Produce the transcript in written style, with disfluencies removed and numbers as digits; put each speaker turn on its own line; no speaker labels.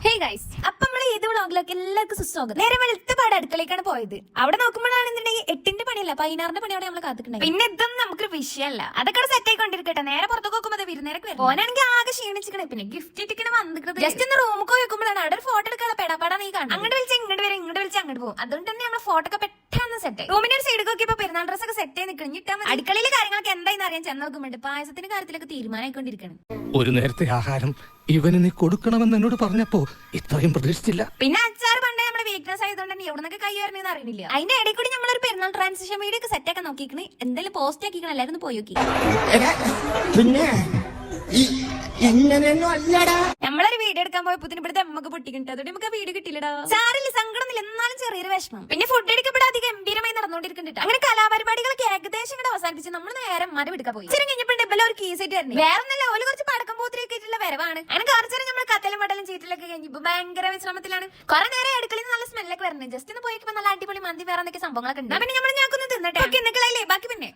Hey guys, അപ്പൊ നമ്മള് ഏത് വ്ളോഗിലൊക്കെ എല്ലാവർക്കും സുസ്വാഗതം. നേരെ വെളുത്ത പാട് അടുക്കളേക്കാണ് പോയത്. അവിടെ നോക്കുമ്പോഴാണെന്നുണ്ടെങ്കിൽ 8ന്റെ പണിയല്ല 16ന്റെ പണിയോടെ നമ്മൾ കാത്തിട്ടുണ്ടായി. പിന്നെ ഇതൊന്നും നമുക്കൊരു വിഷയമല്ല, അതൊക്കെ സെറ്റ് ആയിക്കൊണ്ടിരിക്കട്ടെ. നേരെ പുറത്തൊക്കെ നോക്കുമ്പോൾ വിരുന്നേരൊക്കെ വരും. ഓനാണെങ്കിൽ ആകെ ക്ഷീണിച്ചിക്കണേ. പിന്നെ ഗിഫ്റ്റ് ഇട്ടിങ്ങനെ വന്നിട്ട് ജസ്റ്റ് ഒന്ന് റൂമൊക്കെ നോക്കുമ്പോഴാണ് അവിടെ ഒരു ഫോട്ടോ എടുക്കാനുള്ള പെടാപ്പാടാണ് ഈ കാണുന്നത്. അങ്ങോട്ട് വിളിച്ച് ഇങ്ങോട്ട് വരും, ഇങ്ങോട്ട് വിളിച്ച് അങ്ങോട്ട് പോകും. അതുകൊണ്ട് തന്നെ നമ്മൾ ഫോട്ടോ ഒക്കെ പെട്ടെന്ന് സെറ്റ്. റൂമിന്റെ ഒരു സൈഡ് നോക്കിയപ്പോ പെരുന്നാൾ ഡ്രസ് ഒക്കെ സെറ്റ് ആയി നിൽക്കണം. അടുക്കളയിലെ കാര്യങ്ങളൊക്കെ എന്തായെന്ന് അറിയാൻ ചെന്ന് നോക്കുമ്പോണ്ട് പായസത്തിന്റെ കാര്യത്തിലൊക്കെ തീരുമാനമായിക്കൊണ്ടിരിക്കണം.
ഒരു നേരത്തെ ആഹാരം ഇവന് നീ കൊടുക്കണമെന്ന് എന്നോട് പറഞ്ഞപ്പോ ഇത്രയും പ്രതീക്ഷിച്ചില്ല.
പിന്നെ അച്ചാർ പണ്ടേ നമ്മുടെ വീക്ക്നെസ് ആയതുകൊണ്ട് തന്നെ എവിടുന്നൊക്കെ കൈ വരണെന്ന് അറിയില്ല. അതിന്റെ ഇടയിൽ കൂടി നമ്മളൊരു പെരുന്നാൾ ട്രാൻസിഷൻ വീഡിയോ ഒക്കെ സെറ്റ് ആക്കാൻ നോക്കിക്കണ്. എന്തായാലും പോസ്റ്റ് ആക്കിക്കണം, എല്ലാവരും പോയി നോക്കി.
പിന്നെ ഇങ്ങനെയൊന്നും അല്ലടാ.
നമ്മളൊരു വീഡിയോ എടുക്കാൻ പോയപ്പോ ഇവിടുത്തെ അമ്മക്ക് പൊട്ടിക്കിട്ട് അതോടെ നമുക്ക് വീഡിയോ കിട്ടിയില്ലടാ. സാറില്ല, സങ്കടമില്ല, എന്നാലും ചെറിയൊരു വിഷമം. പിന്നെ ഫുഡ് എടുക്കപ്പെടാതെ ഗംഭീരമായി നടന്നുകൊണ്ടിരിക്കുന്നുണ്ട്. അങ്ങനെ കലാപരിപാടികളൊക്കെ ഏകദേശം കൂടെ അവസാനിപ്പിച്ച് നമ്മൾ നേരെ മരം എടുക്കാൻ പോയി. ചെറിയ കഴിഞ്ഞപ്പോൾ ഡബിൾ ഒരു കീസെറ്റ് വരുന്നത് വേറെ ഒന്നല്ല, ഓല് കുറച്ച് പടക്കം പോത്തിരിക്കിട്ടുള്ള വരവാണ്. അങ്ങനെ കുറച്ചേരം നമ്മൾ കത്തലും വടലും ചീറ്റിലൊക്കെ കഴിഞ്ഞപ്പോ ഭയങ്കര വിശ്രമത്തിലാണ്. കുറെ നേരം അടുക്കളയിൽ നല്ല സ്മെല്ലൊക്കെ വരുന്നത്. ജസ്റ്റ് ഒന്ന് പോയിക്കുമ്പോ നല്ല അടിപൊളി മന്തി വേറെ എന്തൊക്കെ സംഭവങ്ങളൊക്കെ ഉണ്ട്. പിന്നെ നമ്മൾ ഞാക്കൊന്ന് തിന്നട്ടെ. ബാക്കി പിന്നെ